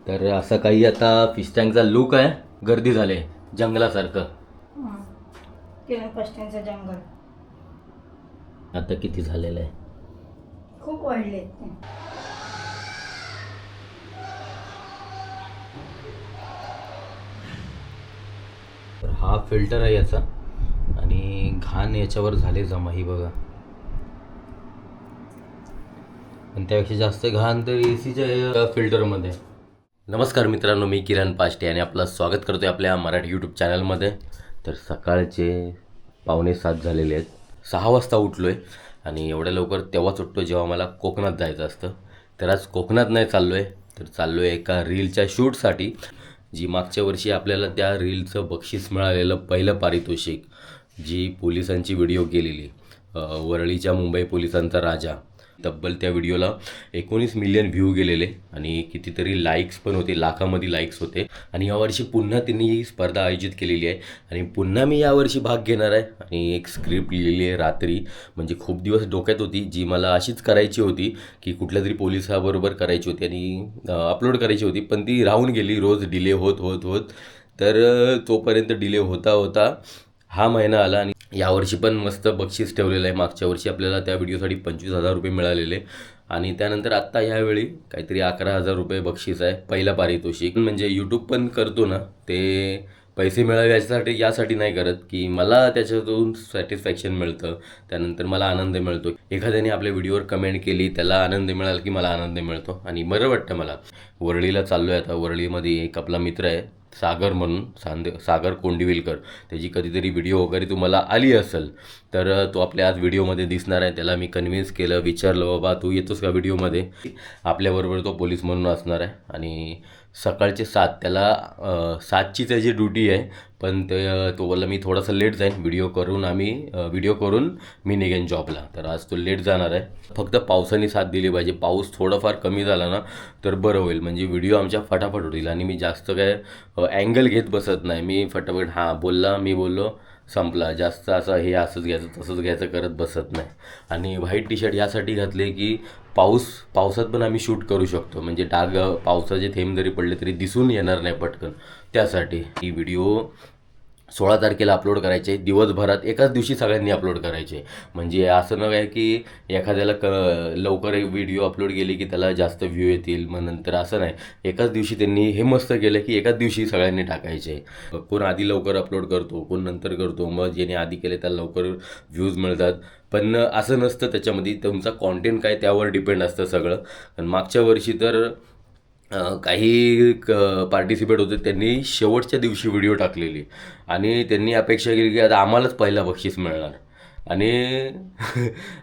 तर असं काही आता फिश टँकचा लुक आहे. गर्दी झाले जंगलासारखं. किरण पष्ट्यांचं जंगल आता किती झालेलं आहे. खूप वाढले. तर हा फिल्टर आहे याचा आणि घाण याच्यावर झाले जमा. ही बघा. पण त्यापेक्षा जास्त घाण तर एसीच्या फिल्टरमध्ये. नमस्कार मित्रांनो, मी किरण पाष्टे आणि आपलं स्वागत करतोय आपल्या मराठी यूट्यूब चॅनलमध्ये. तर सकाळचे 6:45 झालेले आहेत. 6 वाजता उठलो आहे आणि एवढ्या लवकर तेव्हाच उठतो जेव्हा मला कोकणात जायचं असतं. तर आज कोकणात नाही चाललो आहे, तर चाललो आहे एका रीलच्या शूटसाठी. जी मागच्या वर्षी आपल्याला त्या रीलचं बक्षीस मिळालेलं पहिलं पारितोषिक, जी पोलिसांची व्हिडिओ केलेली, वरळीच्या मुंबई पोलिसांचा राजा. तब्बल त्या व्हिडिओला 19 मिलियन व्ह्यू गेलेले आणि कितीतरी लाईक्स पण होते, लाखामध्ये लाईक्स होते. आणि यावर्षी पुन्हा त्यांनी ही स्पर्धा आयोजित केलेली आहे आणि पुन्हा मी यावर्षी भाग घेणार आहे. आणि एक स्क्रिप्ट लिहिली आहे रात्री, म्हणजे खूप दिवस डोक्यात होती, जी मला अशीच करायची होती की कुठल्या तरी पोलिसाबरोबर करायची होती आणि अपलोड करायची होती, पण ती राहून गेली. रोज डिले होत होत होत तर तोपर्यंत डिले होता होता हा महिना आला. आणि यावर्षी पण मस्त बक्षीस ठेवलेलं आहे. मागच्या वर्षी आपल्याला त्या व्हिडिओसाठी 25,000 रुपये मिळालेले आणि त्यानंतर आत्ता ह्यावेळी काहीतरी 11,000 रुपये बक्षीस आहे पहिला पारितोषिक. म्हणजे यूट्यूब पण करतो ना, ते पैसे मिळावे यासाठी नाही करत, की मला त्याच्यातून सॅटिस्फॅक्शन मिळतं, त्यानंतर मला आनंद मिळतो. एखाद्याने आपल्या व्हिडिओवर कमेंट केली, त्याला आनंद मिळाला की मला आनंद मिळतो आणि बरं वाटतं मला. वरळीला चाललो आहे आता. वरळीमध्ये एक आपला मित्र आहे सागर म्हणून, सागर कोंडिविलकर. त्याची कधीतरी व्हिडिओ वगैरे तुम्हाला आली असेल तर तो आपल्या आज व्हिडिओमध्ये दिसणार आहे. त्याला मी कन्व्हिन्स केलं, विचारलं, बाबा तू येतोस का व्हिडिओमध्ये. आपल्याबरोबर तो पोलीस म्हणून असणार आहे आणि सकाळचे 7, त्याला 7ची त्याची ड्युटी आहे. पण तो बोलला मी थोडंसं लेट जाईन, व्हिडिओ करून मी निघेन जॉबला. तर आज तो लेट जाणार आहे. फक्त पावसाने साथ दिली पाहिजे. पाऊस थोडंफार कमी झाला ना तर बरं होईल, म्हणजे व्हिडिओ आमच्या फटाफट होतील. आणि मी जास्त काय अँगल घेत बसत नाही. मी फटाफट मी बोललो संपला. जास्त असंच घ्यायचं तसंच घ्यायचं करत बसत नाही. आणि व्हाईट टी शर्ट यासाठी घातले की पावसात पण आम्ही शूट करू शकतो, म्हणजे पावसाचे थेंब जरी पडले तरी दिसून येणार नाही पटकन. त्यासाठी ही व्हिडिओ 16 तारखेला अपलोड करायचे. दिवसभरात एकाच दिवशी सगळ्यांनी अपलोड करायचे. म्हणजे असं न काय की एखाद्याला लवकर एक व्हिडिओ अपलोड केली की त्याला जास्त व्ह्यू येतील, मग नंतर असं नाही. एकाच दिवशी त्यांनी हे मस्त केलं की एकाच दिवशी सगळ्यांनी टाकायचे. कोण आधी लवकर अपलोड करतो, कोण नंतर करतो. मग ज्याने आधी केले त्याला लवकर व्ह्यूज मिळतात. पण असं नसतं, त्याच्यामध्ये तुमचा कॉन्टेंट काय त्यावर डिपेंड असतं सगळं. पण मागच्या वर्षी तर काही पार्टिसिपेट होते, त्यांनी शेवटच्या दिवशी व्हिडिओ टाकलेली आणि त्यांनी अपेक्षा केली की आता आम्हालाच पहिला बक्षीस मिळणार.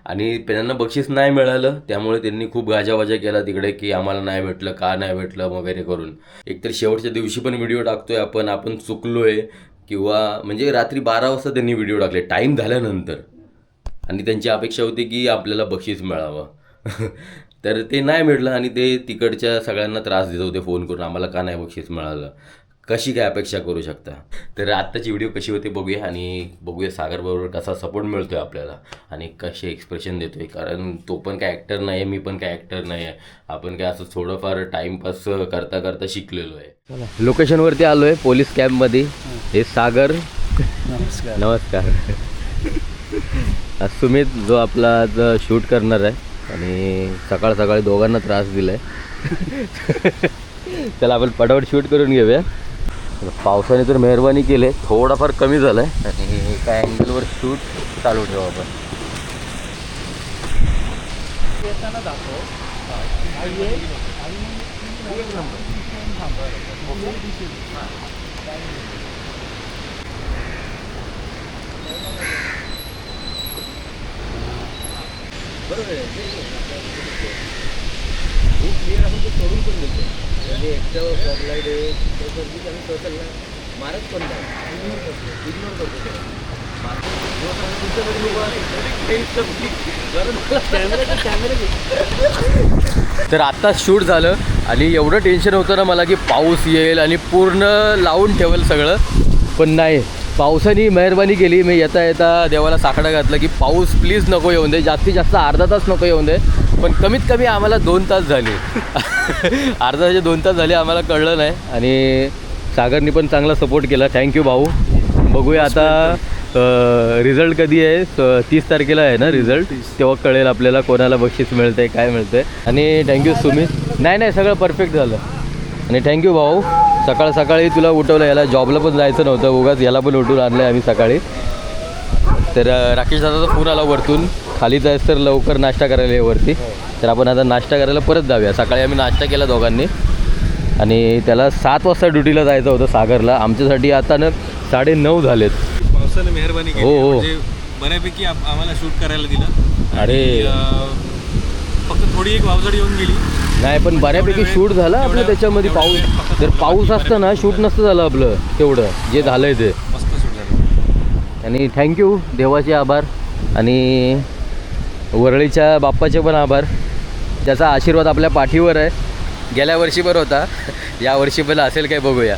आणि त्यांना बक्षीस नाही मिळालं, त्यामुळे त्यांनी खूप गाजावाजा केला तिकडे की आम्हाला नाही भेटलं, का नाही भेटलं वगैरे करून. एकतर शेवटच्या दिवशी पण व्हिडिओ टाकतोय आपण चुकलो आहे किंवा म्हणजे रात्री 12 वाजता त्यांनी व्हिडिओ टाकले टाईम झाल्यानंतर. आणि त्यांची अपेक्षा होती की आपल्याला बक्षीस मिळावं. तर ते नाही मिळलं आणि ते तिकडच्या सगळ्यांना त्रास देत होते फोन करून, आम्हाला का नाही बक्षीस मिळालं, कशी काय अपेक्षा करू शकता. तर आत्ताची व्हिडिओ कशी होते बघूया आणि बघूया सागरबरोबर कसा सपोर्ट मिळतो आहे आपल्याला आणि कसे एक्सप्रेशन देतो आहे. कारण तो पण काय ॲक्टर नाही आहे, मी पण काय ॲक्टर नाही आहे. आपण काय असं थोडंफार टाईमपास करता करता शिकलेलो आहे. लोकेशनवरती आलो आहे पोलीस कॅम्पमध्ये. हे सागर. नमस्कार. सुमित जो आपला आज शूट करणार आहे आणि सकाळी दोघांना त्रास दिला आहे. चला आपण पटापट शूट करून घेऊया. पावसाने तर मेहरबानी केली, थोडाफार कमी झालं आहे आणि एका अँगलवर शूट चालू ठेवू आपण. बरोबर आहे, खूप क्लिअर आपण ते सोडून पण देतो. म्हणजे एकट्यावर फॉगलाईट आहे तर सर्विस आम्ही टोटल मारत पण नाही, इग्नोर करतो. तर आत्ता शूट झालं आणि एवढं टेन्शन होतं ना मला की पाऊस येईल आणि पूर्ण लावून ठेवेल सगळं, पण नाही. पावसाने मेहरबानी केली. मी येता देवाला साकडा घातला की पाऊस प्लीज नको येऊन दे, जास्तीत जास्त अर्धा तास नको येऊन दे. पण कमीत कमी आम्हाला 2 तास झाले. अर्धा तासाचे 2 तास झाले आम्हाला कळलं नाही. आणि सागरनी पण चांगला सपोर्ट केला. थँक्यू भाऊ. बघूया आता रिझल्ट कधी आहे. 30 तारखेला आहे ना रिझल्ट. तेव्हा कळेल आपल्याला कोणाला बक्षीस मिळतं आहे काय मिळतं आहे. आणि थँक्यू सुमित. नाही सगळं परफेक्ट झालं. आणि थँक्यू भाऊ. सकाळी तुला उठवलं. याला जॉबला पण जायचं नव्हतं. उगाच याला पण उठून आणलं आहे आम्ही सकाळी. तर राकेश दादाचा फोन आला वरतून. खाली जायचं तर लवकर नाश्ता करायला आहे वरती. तर आपण आता नाश्ता करायला परत जाऊया. सकाळी आम्ही नाश्ता केला दोघांनी. आणि त्याला 7 वाजता ड्युटीला जायचं होतं सागरला. आमच्यासाठी आता ना 9:30 झालेत. पावसाने मेहरबानी केली. हो. म्हणजे बऱ्यापैकी आम्हाला शूट करायला दिलं. अरे फक्त थोडी एक वावजड येऊन गेली. नाही पण बऱ्यापैकी शूट झालं आपलं त्याच्यामध्ये. पाऊस जर पाऊस असतं ना शूट नसतं झालं आपलं तेवढं जे झालं आहे ते. मस्त शूट झालं. आणि थँक्यू. देवाचे आभार. आणि वरळीच्या बाप्पाचे पण आभार. त्याचा आशीर्वाद आपल्या पाठीवर आहे. गेल्या वर्षी पण होता. या वर्षी पण असेल काय बघूया.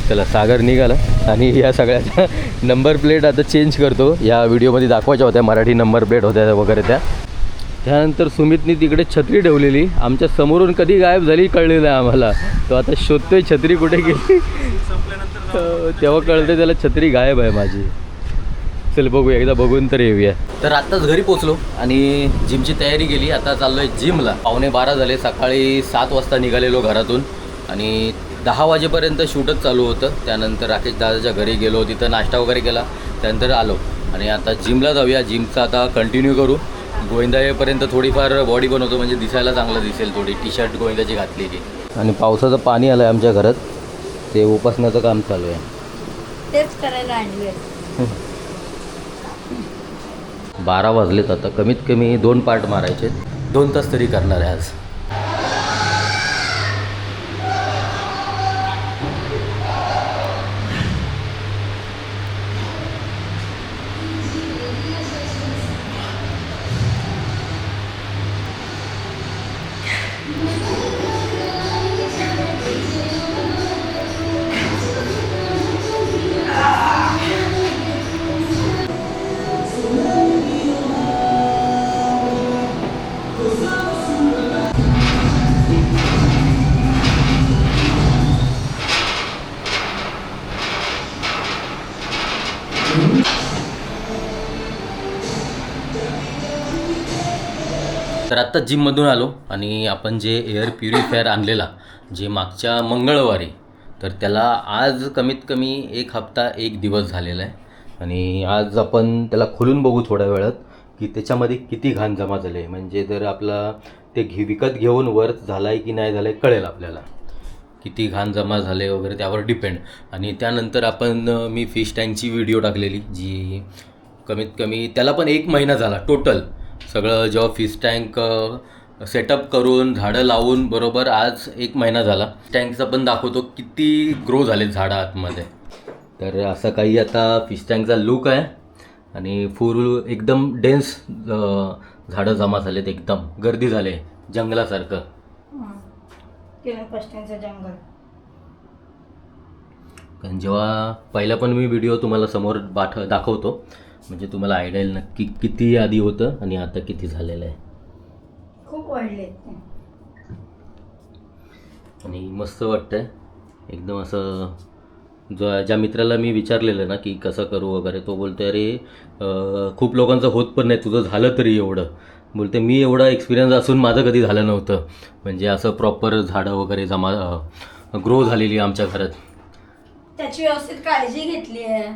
चला सागर निघाला. आणि या सगळ्याचा नंबर प्लेट आता चेंज करतो. या व्हिडिओमध्ये दाखवायच्या होत्या मराठी नंबर प्लेट होत्या वगैरे त्या. त्यानंतर सुमितनी तिकडे छत्री ठेवलेली. आमच्या समोरून कधी गायब झाली कळलेलं आहे आम्हाला. तो आता शोधतोय छत्री कुठे गेली. तेव्हा कळतं त्याला छत्री गायब आहे माझी. चल बघूया एकदा बघून तर येऊया. तर आत्ताच घरी पोचलो आणि जिमची तयारी केली. आता चाललो आहे जिमला. 11:15 झाले. सकाळी 7 वाजता निघालेलो घरातून. आणि 10 वाजेपर्यंत शूटच चालू होतं. त्यानंतर राकेश दादाच्या घरी गेलो. तिथं नाश्ता वगैरे केला. त्यानंतर आलो. आणि आता जिमला जाऊया. जिमचं आता कंटिन्यू करू. गोविंदा येईपर्यंत थोडीफार बॉडी बनवतो म्हणजे दिसायला चांगलं दिसेल. थोडी टी शर्ट गोविंदाची घातलेली. आणि पावसाचं पाणी आलं आहे आमच्या घरात. ते उपासनाचं काम चालू आहे. तेच करायला आणले. 12 वाजलेत आता. कमीत कमी 2 पार्ट मारायचे. 2 तास तरी करणार आहे आज. तर आत्ता जिममधून आलो. आणि आपण जे एअर प्युरिफायर आणलेला जे मागच्या मंगळवारी, तर त्याला आज कमीत कमी 1 हप्ता 1 दिवस झालेला आहे. आणि आज आपण त्याला खोलून बघू थोड्या वेळात की त्याच्यामध्ये किती घाण जमा झाले आहे. म्हणजे जर आपला ते विकत घेऊन वर्थ झाला आहे की नाही झालं आहे कळेल आपल्याला. किती घाण जमा झाले वगैरे त्यावर डिपेंड. आणि त्यानंतर आपण मी फिश टँकची व्हिडिओ टाकलेली जी कमीत कमी त्याला पण 1 महिना झाला टोटल. सगळं जेव्हा फिश टँक सेटअप करून झाडं लावून बरोबर आज 1 महिना झाला. टँकचा पण दाखवतो किती ग्रो झाले झाडं आतमध्ये. तर असं काही आता फिश टँकचा लुक आहे. आणि फुल एकदम डेन्स झाडं जमा झालेत. एकदम गर्दी झाले जंगलासारखं. किरण पष्ट्यांचं जंगल. कारण जेव्हा पहिला पण मी व्हिडिओ तुम्हाला समोर दाखवतो म्हणजे तुम्हाला आयडिया येईल नक्की किती आधी होतं आणि आता किती झालेलं आहे. खूप वाढले. आणि मस्त वाटतंय एकदम. असं ज्या मित्राला मी विचारलेलं ना की कसं करू वगैरे, तो बोलतो अरे खूप लोकांचं होत पण नाही, तुझं झालं तरी एवढं. बोलते मी एवढा एक्सपिरियन्स असून माझं कधी झालं नव्हतं. म्हणजे असं प्रॉपर झाडं वगैरे जमा ग्रो झालेली आमच्या घरात. त्याची व्यवस्थित काळजी घेतली आहे.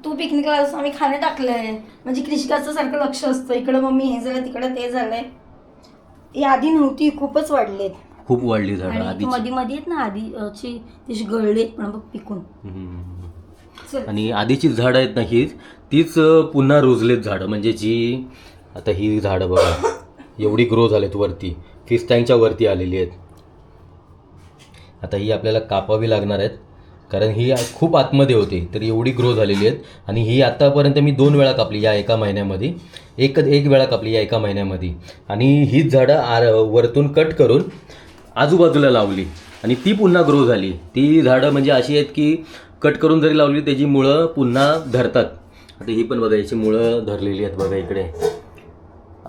तू पिकनिकला असं आम्ही खाणे टाकलंय. म्हणजे कृषिकाचं सारखं लक्ष असतं. इकडं मम्मी हे झालं तिकडं ते झालंय. ही आधी नव्हती, खूपच वाढलेत. खूप वाढली झाडं आणि मध्ये मध्ये आहेत ना आधीची तशी गळलेत पण बघ पिकून. आणि आधीची झाडं आहेत ना तीच पुन्हा रुजलेत झाडं. म्हणजे जी आता ही झाडं बघा एवढी ग्रो झालेत वरती. फिश टँकच्या वरती आलेली आहेत. आता ही आपल्याला कापावी लागणार आहेत कारण ही खूप आतमध्ये होती. तर एवढी ग्रो झालेली आहेत. आणि ही आत्तापर्यंत मी 2 वेळा कापली या एका महिन्यामध्ये. एक वेळा कापली या एका महिन्यामध्ये. आणि हीच झाडं वरतून कट करून आजूबाजूला लावली आणि ती पुन्हा ग्रो झाली. ती झाडं म्हणजे अशी आहेत की कट करून जरी लावली त्याची मुळं पुन्हा धरतात. आता ही पण बघा याची मुळं धरलेली आहेत बघा इकडे.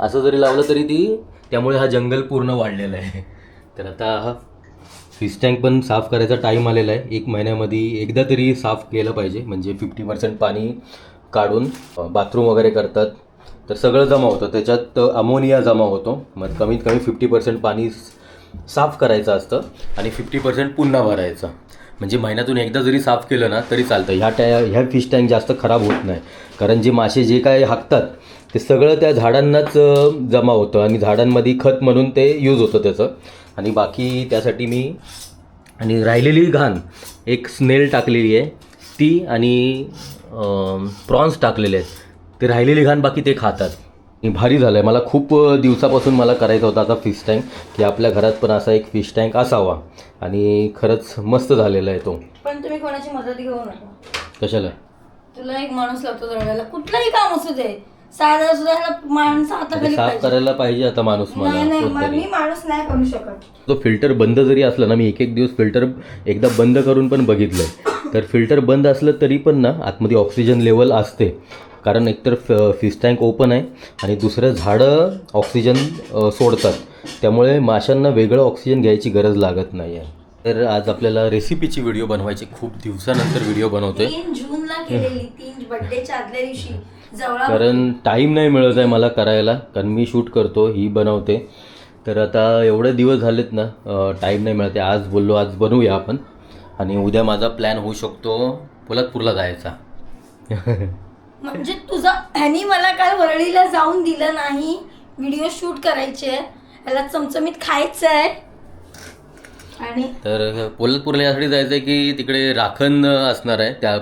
असं जरी लावलं तरी त्यामुळे हा जंगल पूर्ण वाढलेला आहे. तर आता हा फिश टँक पण साफ करायचा टाईम आलेला आहे. 1 महिन्यामध्ये एकदा तरी साफ केलं पाहिजे, म्हणजे 50% पाणी काढून बाथरूम वगैरे करतात तर सगळं जमा होतं, त्याच्यात अमोनिया जमा होतो. मग कमीत कमी 50% पाणी साफ करायचं असतं आणि 50% पुन्हा भरायचं. म्हणजे महिन्यातून एकदा जरी साफ केलं ना तरी चालतं. ह्या फिश टँक जास्त खराब होत नाही, कारण जे मासे जे काय हाकतात ते सगळं त्या झाडांनाच जमा होतं आणि झाडांमध्ये खत म्हणून ते यूज होतं त्याचं. आणि बाकी त्यासाठी मी आणि राहिलेली घाण एक स्नेल टाकलेली आहे ती, आणि प्रॉन्स टाकलेले आहेत ते राहिलेली घाण बाकी ते खातात. भारी झालं आहे. मला खूप दिवसापासून मला करायचं होतं आता फिश टँक, की आपल्या घरात पण असा एक फिश टँक असावा, आणि खरंच मस्त झालेला आहे तो. पण तुम्ही कोणाची मदत घेऊ नका. कशाला? तुला एक माणूस लागतो दळायला, कुठलंही काम असू दे, साधा सुद्धा माणसं हाताखाली साफ पाहिजे. करायला पाहिजे आता माणूस नाही नाही, मला. मी माणूस नाही करू शकत. तो फिल्टर बंद जरी असला ना, मी एक दिवस फिल्टर एकदा बंद करून पण बघितलं, तर फिल्टर बंद असलं तरी पण ना आतमध्ये ऑक्सिजन लेवल असते. कारण एकतर फिश टँक ओपन आहे आणि दुसरं झाडं ऑक्सिजन सोडतात, त्यामुळे माशांना वेगळं ऑक्सिजन घ्यायची गरज लागत नाही आहे. तर आज आपल्याला रेसिपीची व्हिडिओ बनवायची, खूप दिवसानंतर व्हिडिओ बनवतोय. 3 जूनला केलेली, 3 बर्थडेच्या आदल्या दिवशी जवळ. कारण टाईम नाही मिळत आहे मला करायला, कारण मी शूट करतो, ही बनवते. तर आता एवढे दिवस झालेत ना, टाईम नाही मिळत आहे. आज बोललो आज बनवूया आपण, आणि उद्या माझा प्लॅन होऊ शकतो पोलादपूरला जायचा. म्हणजे तुझा ह्यानी मला काय वरळीला जाऊन दिलं नाही, व्हिडिओ शूट करायचे, ह्याला चमचमीत खायचं आहे. आणि तर पोलादपूरला यासाठी जायचं आहे की तिकडे राखण असणार आहे, त्या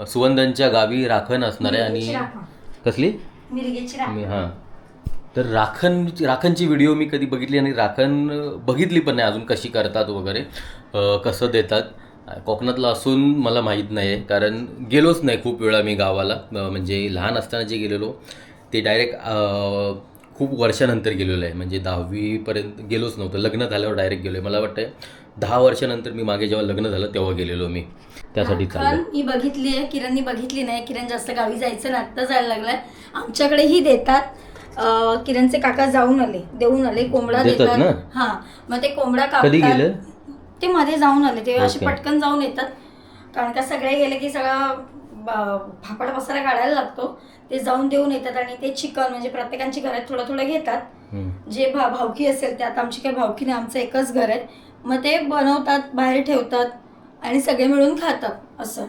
सुवंदांच्या गावी राखण असणार आहे. आणि कसली मिरगेची राख. हां, तर राखणची व्हिडिओ मी कधी बघितली, आणि राखण बघितली पण नाही अजून, कशी करतात वगैरे, कसं देतात. कोकणातला असून मला माहीत नाही आहे, कारण गेलोच नाही खूप वेळा मी गावाला. म्हणजे लहान असताना जे गेलेलो ते डायरेक्ट खूप वर्षानंतर गेलेलो आहे, म्हणजे 10वीपर्यंत गेलोच नव्हतं. लग्न झाल्यावर डायरेक्ट गेलो आहे. मला वाटतं 10 वर्षानंतर मी मागे जेव्हा लग्न झालं तेव्हा गेलेलो मी, त्यासाठी चाललं. मी बघितली आहे, किरणनी बघितली नाही. किरण जास्त गावी जायचं ना, आत्ता जायला लागलाय. आमच्याकडेही देतात. किरणचे काका देऊन आले कोंबडा देतात ना? हा, मग ते कोंबडा कधी कापतात. गेलं? ते मध्ये जाऊन आले, ते असे Okay. पटकन जाऊन येतात, कारण का सगळे गेले की सगळा फापड पसारा काढायला लागतो. ते जाऊन देऊन येतात, आणि ते चिकन म्हणजे प्रत्येकांची घरात थोडं थोडं घेतात. जे भावकी असेल ते, आता आमची काही भावकी नाही, आमचं एकच घर आहे. मग ते बनवतात, बाहेर ठेवतात, आणि सगळे मिळून खातात. असं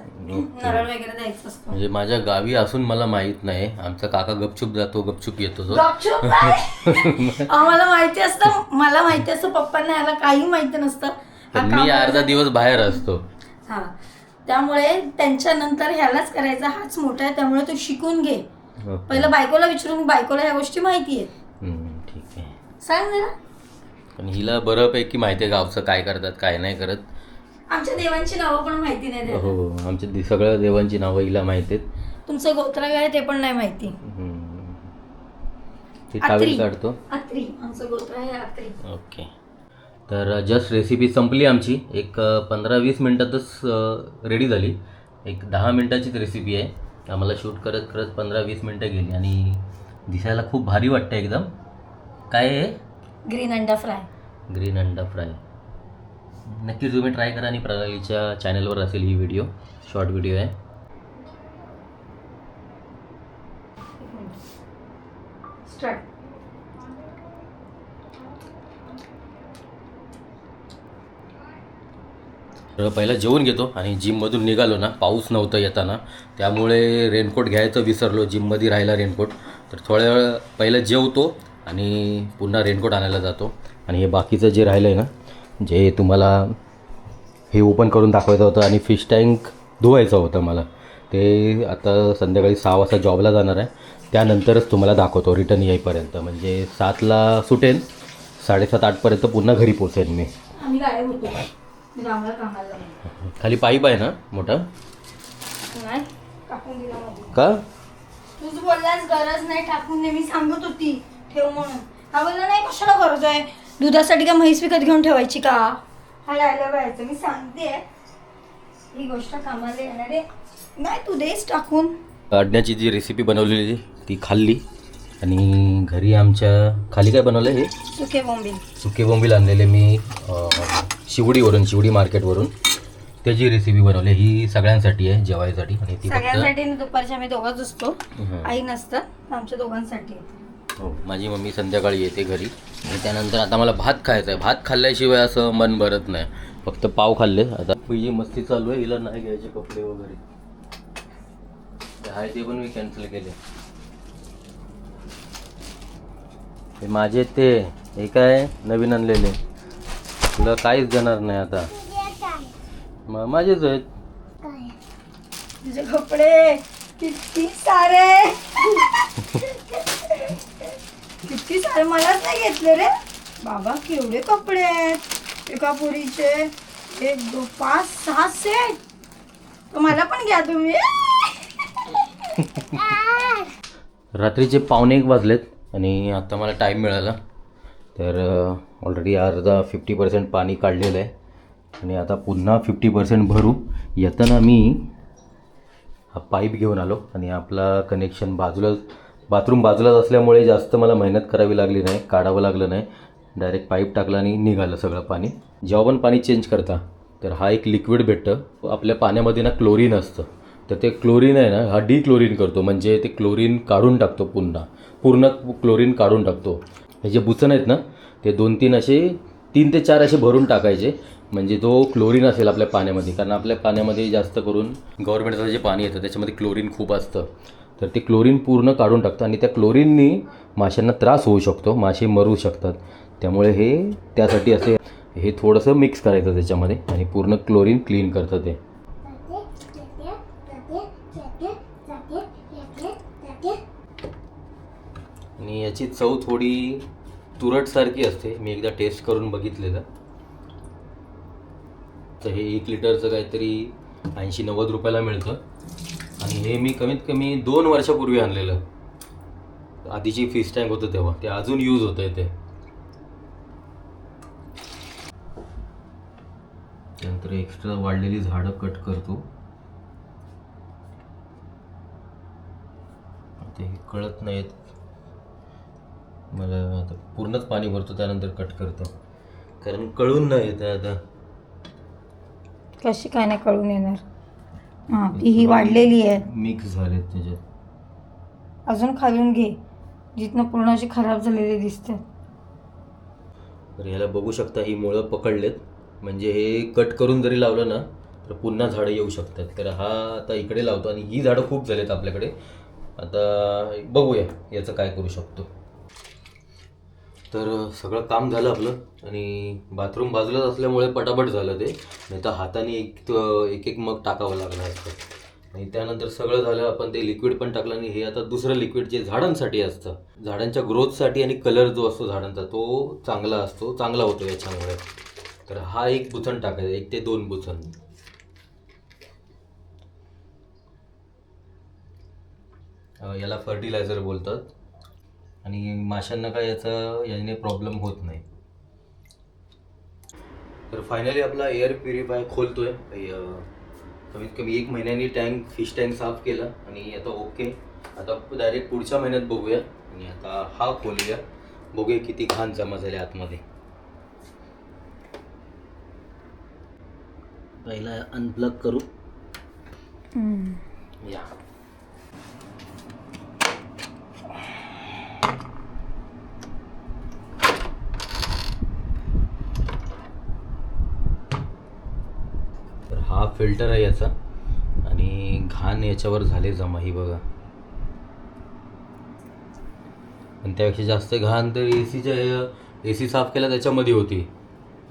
नारळ वगैरे द्यायचं असतं. म्हणजे माझ्या गावी असून मला माहित नाही. आमचा काका गपचूप जातो, गपचूप येतो तो. गपचूप काय? आम्हाला माहिती असतं, मला माहिती असतं, पप्पांना याला काही माहिती नसतं. मी अर्धा दिवस बाहेर असतो. हा, त्यामुळे त्यांच्या नंतर ह्यालाच करायचा, हाच मोठा आहे, त्यामुळे तू शिकून घे. पहिलं बायकोला विचारून, बायकोला ह्या गोष्टी माहिती आहेत. ठीक आहे, सांग जरा. पण हिला बऱ्यापैकी माहिती आहे गावचं काय करतात काय नाही करत. आमच्या देवांची नावं पण माहिती नाही त्याला. हो, आमच्या सगळ्या देवांची नावं हिला माहिती आहेत. तुमचं गोत्र काय आहे ते पण नाही माहिती. ती टावेल काढतो. आत्री, आमचं गोत्र आहे आत्री. ओके, तर जस्ट रेसिपी संपली आमची. एक 15-20 मिनटातच रेडी झाली. एक 10 मिनटाचीच रेसिपी आहे. आम्हाला शूट करत करत 15-20 मिनटं गेली, आणि दिसायला खूप भारी वाटतं एकदम. काय आहे? ग्रीन अंडा फ्राय. ग्रीन अंडा फ्राय. नक्की तुम्ही ट्राय करा, आणि प्रणालीच्या चॅनलवर असेल ही व्हिडिओ, शॉर्ट व्हिडिओ आहे. स्टार्ट. तर पहिला जेवून घेतो, आणि जिममधून निघालो ना, पाऊस नव्हता येताना, त्यामुळे रेनकोट घ्यायचं विसरलो. जिममध्ये राहिला रेनकोट, तर थोड्या वेळ पहिलं जेवतो आणि पुन्हा रेनकोट आणायला जातो. आणि हे बाकीचं जे राहिलं आहे ना, जे तुम्हाला हे ओपन करून दाखवायचं होतं, आणि फिश टँक धुवायचं होतं मला, ते आता संध्याकाळी 6 वाजता जॉबला जाणार आहे, त्यानंतरच तुम्हाला दाखवतो रिटर्न येईपर्यंत. म्हणजे 7ला सुटेन, 7:30-8पर्यंत पुन्हा घरी पोचेन मी. आम्ही गायब होतो, आम्हाला कामाला लागलो. खाली पाईप आहे ना मोठा? नाही, टाकून दिला मध्ये. का? तूच बोललास गरज नाही टाकून दे, मी सांगत होती ठेव म्हणून. हा बोलला नाही, कशाला गरज आहे, दुधासाठी का म्हैस विकत घेऊन ठेवायची का? हा डायलॉग व्हायचं, मी सांगते ही गोष्ट कामाला येणारे नाही, तू देस टाकून. अडण्याची जी रेसिपी बनवलेली ती खाल्ली, आणि घरी आमच्या खाली काय बनवलं हे सुके बोंबील. सुके बोंबील आणलेले मी शिवडी मार्केटवरून. त्याची रेसिपी बनवली. ही सगळ्यांसाठी आहे जेवायसाठी आणि ती फक्त सगळ्यांसाठी दुपारच्या आम्ही दोघंच असतो, हं. आई नसतात, आमच्या दोघांसाठी. हो, माझी मम्मी संध्याकाळी येते घरी आणि त्यानंतर आता मला भात खायचा आहे. भात खाल्ल्याशिवाय असं मन भरत नाही. फक्त पाव खाल्ले. आता ही मस्ती चालू आहे, हिला नाही घ्यायचे कपडे वगैरे आहे ते पण मी कॅन्सल केले. हे माझे ते हे काय नवीन आणलेले तुला काहीच देणार नाही आता. माझेच आहेत. तुझे कपडे किती सारे किती सारे मलाच नाही घेतले रे बाबा. केवढे कपडे आहेत एका पुरीचे. 1 2 5 6 सेट. तर मला पण घ्या तुम्ही. रात्रीचे 1:45 वाजलेत आणि आता मला टाईम मिळाला. तर ऑलरेडी अर्धा 50% पाणी काढलेलं आहे आणि आता पुन्हा 50% भरू. येताना मी हा पाईप घेऊन आलो आणि आपला कनेक्शन बाथरूम बाजूलाच असल्यामुळे जास्त मला मेहनत करावी लागली नाही, काढावं लागलं नाही. डायरेक्ट पाईप टाकला आणि निघालं सगळं पाणी. जेव्हा पण पाणी चेंज करता तर हा एक लिक्विड भेटतं. आपल्या पाण्यामध्ये ना क्लोरीन असतं, तर ते क्लोरीन आहे ना हा डिक्लोरीन करतो. म्हणजे ते क्लोरीन काढून टाकतो, पूर्ण क्लोरीन काढून टाकतो. हे जे बुचण आहेत ना ते 2-3 असे 3 ते 4 असे भरून टाकायचे. म्हणजे जो क्लोरीन असेल आपल्या पाण्यामध्ये, कारण आपल्या पाण्यामध्ये जास्त करून गव्हर्नमेंटचं जे पाणी येतं त्याच्यामध्ये क्लोरीन खूप असतं, तर ते क्लोरीन पूर्ण काढून टाकतं. आणि त्या क्लोरीननी माशांना त्रास होऊ शकतो, मासे मरू शकतात. त्यामुळे हे त्यासाठी असे हे थोडंसं मिक्स करायचं त्याच्यामध्ये आणि पूर्ण क्लोरीन क्लीन करतं ते. आणि याची चव थोडी तुरटसारखी असते. मी एकदा टेस्ट करून बघितलेलं. तर हे 1 लिटरचं काहीतरी 80-90 रुपयाला मिळतं आणि हे मी कमीत कमी 2 वर्षापूर्वी आणलेलं. आधीची फिश टँक होतं तेव्हा, ते अजून यूज होतं आहे ते. त्यानंतर एक्स्ट्रा वाढलेली झाडं कट करतो. आता हे कळत नाहीत मला. आता पूर्णच पाणी भरतो त्यानंतर कट करतो, कारण कळून नाही येत आता. कशी काय नाही कळून येणार. हां ती ही वाढलेली आहे, मिक्स झालेत त्याच्यात. अजून खालून घे जिथनं पूर्ण अशी खराब झालेली दिसते. तर ह्याला बघू शकता ही मुळं पकडलेत. म्हणजे हे कट करून जरी लावलं ना तर पुन्हा झाडं येऊ शकतात. तर हा आता इकडे लावतो आणि ही झाडं खूप झालेत आपल्याकडे. आता बघूया याचं काय करू शकतो. तर सगळं काम झालं आपलं आणि बाथरूम बाजूलाच असल्यामुळे पटापट झालं ते. नाही तर हाताने एक मग टाकावं लागलं असतं. आणि त्यानंतर सगळं झालं, आपण ते लिक्विड पण टाकलं आणि हे आता दुसरं लिक्विड जे झाडांसाठी असतं, झाडांच्या ग्रोथसाठी आणि कलर जो असतो झाडांचा तो चांगला होतो याच्यामुळे. तर हा 1 बुचण टाकायचा, 1 ते 2 बुचण. याला फर्टिलायझर बोलतात आणि माशांना काय याने प्रॉब्लेम होत नाही. तर फायनली आपला एअर प्युरिफायर खोलतोय. कमीत कमी 1 महिन्यानी फिश टँक साफ केला आणि आता ओके. आता डायरेक्ट पुढच्या महिन्यात बघूया. आणि आता हा खोलूया, बघूया किती घाण जमा झाले आतमध्ये. पहिला अनप्लग करू. या तर हा फिल्टर आहे याचा आणि घाण याच्यावर झाले जमा, ही बघा. पण त्यापेक्षा जास्त घाण तर एसी साफ केला त्याच्यामध्ये होती,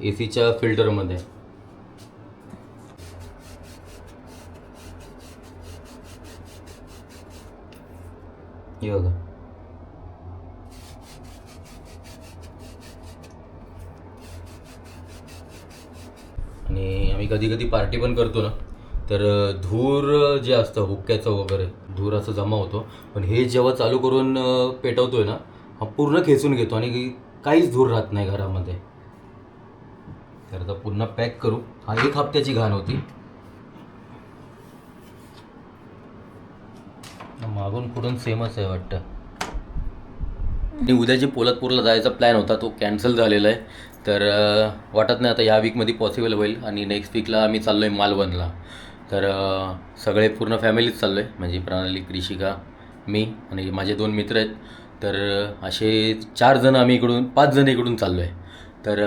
एसीच्या फिल्टरमध्ये. हे बघा. आणि आम्ही कधी कधी पार्टी पण करतो ना, तर धूर जे असतं हुक्क्याचं वगैरे धूर असं जमा होतो. पण हे जेव्हा चालू करून पेटवतोय ना, हा पूर्ण खेचून घेतो आणि काहीच धूर राहत नाही घरामध्ये. तर आता पुन्हा पॅक करू. हा 1 हप्त्याची घाण होती. मागून पुढून सेमच आहे वाटतं. आणि उद्या जे पोलादपूरला जायचा प्लॅन होता तो कॅन्सल झालेला आहे. तर वाटत नाही आता ह्या वीकमध्ये पॉसिबल होईल. आणि नेक्स्ट वीकला आम्ही चाललो आहे मालवणला. तर सगळे पूर्ण फॅमिलीच चाललो आहे, म्हणजे प्रणाली, कृषिका, मी आणि माझे 2 मित्र आहेत. तर असे 4 जण आम्ही इकडून 5 जण इकडून चाललो आहे. तर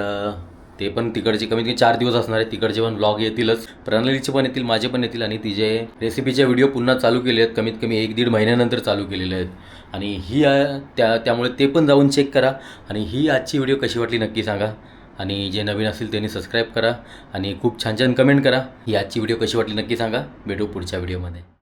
ते पण तिकडचे कमीत कमी 4 दिवस असणार आहे. तिकडचे पण व्लॉग येतीलच, प्रणालीचे पण येतील, माझे पण येतील. आणि तिचे रेसिपीचे व्हिडिओ पुन्हा चालू केले आहेत, कमीत कमी 1-1.5 महिन्यानंतर चालू केलेले आहेत. आणि ही त्यामुळे ते पण जाऊन चेक करा. आणि ही आजची व्हिडिओ कशी वाटली नक्की सांगा. आणि जे नवीन असतील त्यांनी सबस्क्राईब करा आणि खूप छान छान कमेंट करा. ही आजची व्हिडिओ कशी वाटली नक्की सांगा. भेटू पुढच्या व्हिडिओमध्ये.